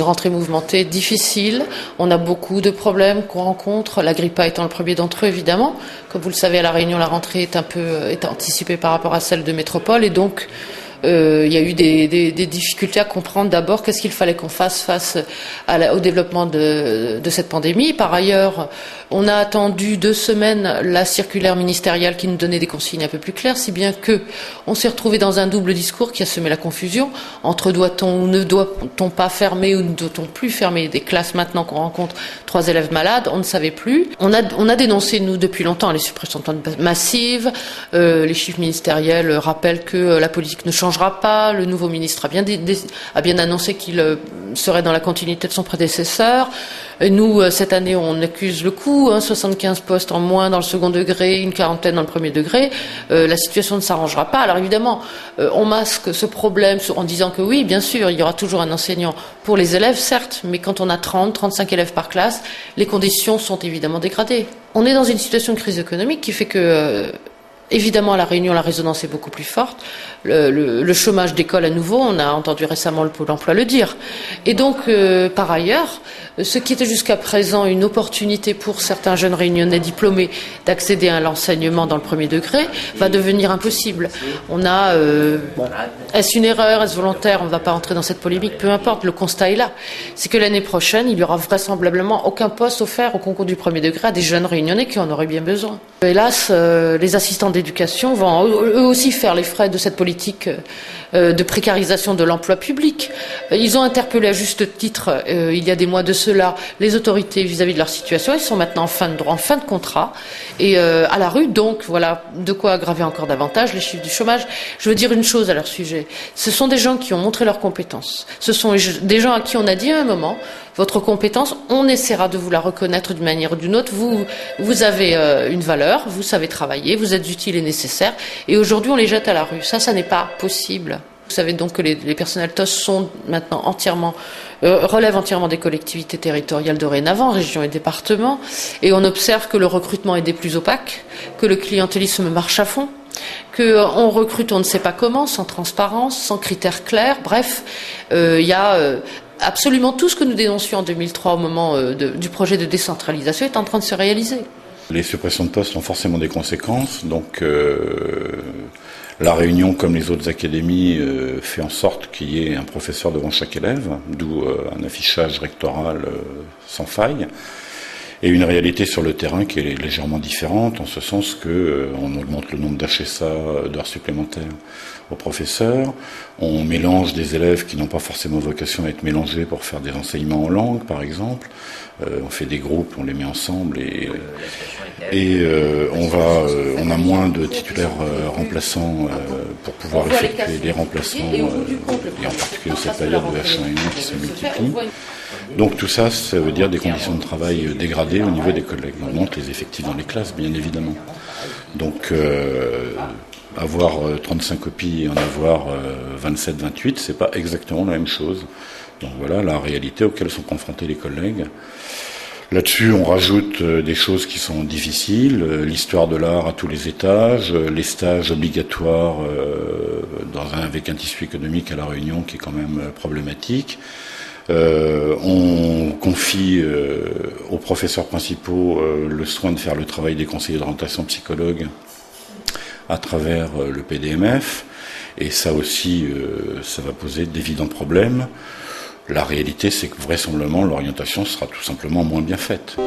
rentrée mouvementée, difficile. On a beaucoup de problèmes qu'on rencontre, la grippe A étant le premier d'entre eux, évidemment. Comme vous le savez, à La Réunion, la rentrée est anticipée par rapport à celle de métropole, et donc il y a eu des difficultés à comprendre d'abord qu'est-ce qu'il fallait qu'on fasse face au développement de cette pandémie. Par ailleurs, on a attendu 2 semaines la circulaire ministérielle qui nous donnait des consignes un peu plus claires, si bien que on s'est retrouvé dans un double discours qui a semé la confusion entre doit-on ou ne doit-on pas fermer ou ne doit-on plus fermer des classes maintenant qu'on rencontre 3 élèves malades. On ne savait plus. On a dénoncé, nous, depuis longtemps, les suppressions massives. Les chiffres ministériels rappellent que la politique ne changera pas. Le nouveau ministre a bien annoncé qu'il serait dans la continuité de son prédécesseur. Et nous, cette année, on accuse le coup, 75 postes en moins dans le second degré, une quarantaine dans le premier degré. La situation ne s'arrangera pas. Alors évidemment, on masque ce problème en disant que oui, bien sûr, il y aura toujours un enseignant pour les élèves, certes, mais quand on a 30, 35 élèves par classe, les conditions sont évidemment dégradées. On est dans une situation de crise économique qui fait que évidemment, à La Réunion, la résonance est beaucoup plus forte. Le chômage décolle à nouveau. On a entendu récemment le Pôle emploi le dire. Et donc, par ailleurs, ce qui était jusqu'à présent une opportunité pour certains jeunes réunionnais diplômés d'accéder à l'enseignement dans le premier degré va devenir impossible. On a, est-ce une erreur, est-ce volontaire? On ne va pas entrer dans cette polémique. Peu importe, le constat est là. C'est que l'année prochaine, il y aura vraisemblablement aucun poste offert au concours du premier degré à des jeunes réunionnais qui en auraient bien besoin. Hélas, les assistants d'éducation vont eux aussi faire les frais de cette politique de précarisation de l'emploi public. Ils ont interpellé à juste titre, il y a des mois de cela, les autorités vis-à-vis de leur situation. Ils sont maintenant en fin de droit, en fin de contrat et à la rue. Donc voilà de quoi aggraver encore davantage les chiffres du chômage. Je veux dire une chose à leur sujet. Ce sont des gens qui ont montré leurs compétences. Ce sont des gens à qui on a dit à un moment, votre compétence, on essaiera de vous la reconnaître d'une manière ou d'une autre. Vous avez une valeur, vous savez travailler, vous êtes utile et nécessaire. Et aujourd'hui, on les jette à la rue. Ça n'est pas possible. Vous savez donc que les personnels TOS sont maintenant relèvent entièrement des collectivités territoriales dorénavant, régions et départements. Et on observe que le recrutement est des plus opaques, que le clientélisme marche à fond, qu'on recrute on ne sait pas comment, sans transparence, sans critères clairs. Bref, il y a absolument tout ce que nous dénoncions en 2003 au moment du projet de décentralisation est en train de se réaliser. Les suppressions de postes ont forcément des conséquences. Donc La Réunion, comme les autres académies, fait en sorte qu'il y ait un professeur devant chaque élève, d'où un affichage rectoral sans faille. Et une réalité sur le terrain qui est légèrement différente, en ce sens qu'on augmente le nombre d'HSA, d'heures supplémentaires aux professeurs. On mélange des élèves qui n'ont pas forcément vocation à être mélangés pour faire des enseignements en langue, par exemple. On fait des groupes, on les met ensemble on a moins de titulaires remplaçants pour pouvoir effectuer les remplacements, et en particulier cette période de H1N1 qui se multiplie. Donc tout ça, ça veut dire des conditions de travail dégradées au niveau des collègues. On monte les effectifs dans les classes, bien évidemment. Donc avoir 35 copies et en avoir 27, 28, c'est pas exactement la même chose. Donc voilà la réalité auquel sont confrontés les collègues. Là-dessus, on rajoute des choses qui sont difficiles, l'histoire de l'art à tous les étages, les stages obligatoires avec un tissu économique à La Réunion qui est quand même problématique. On confie aux professeurs principaux le soin de faire le travail des conseillers d'orientation psychologue à travers le PDMF, et ça aussi, ça va poser d'évidents problèmes. La réalité, c'est que vraisemblablement, l'orientation sera tout simplement moins bien faite.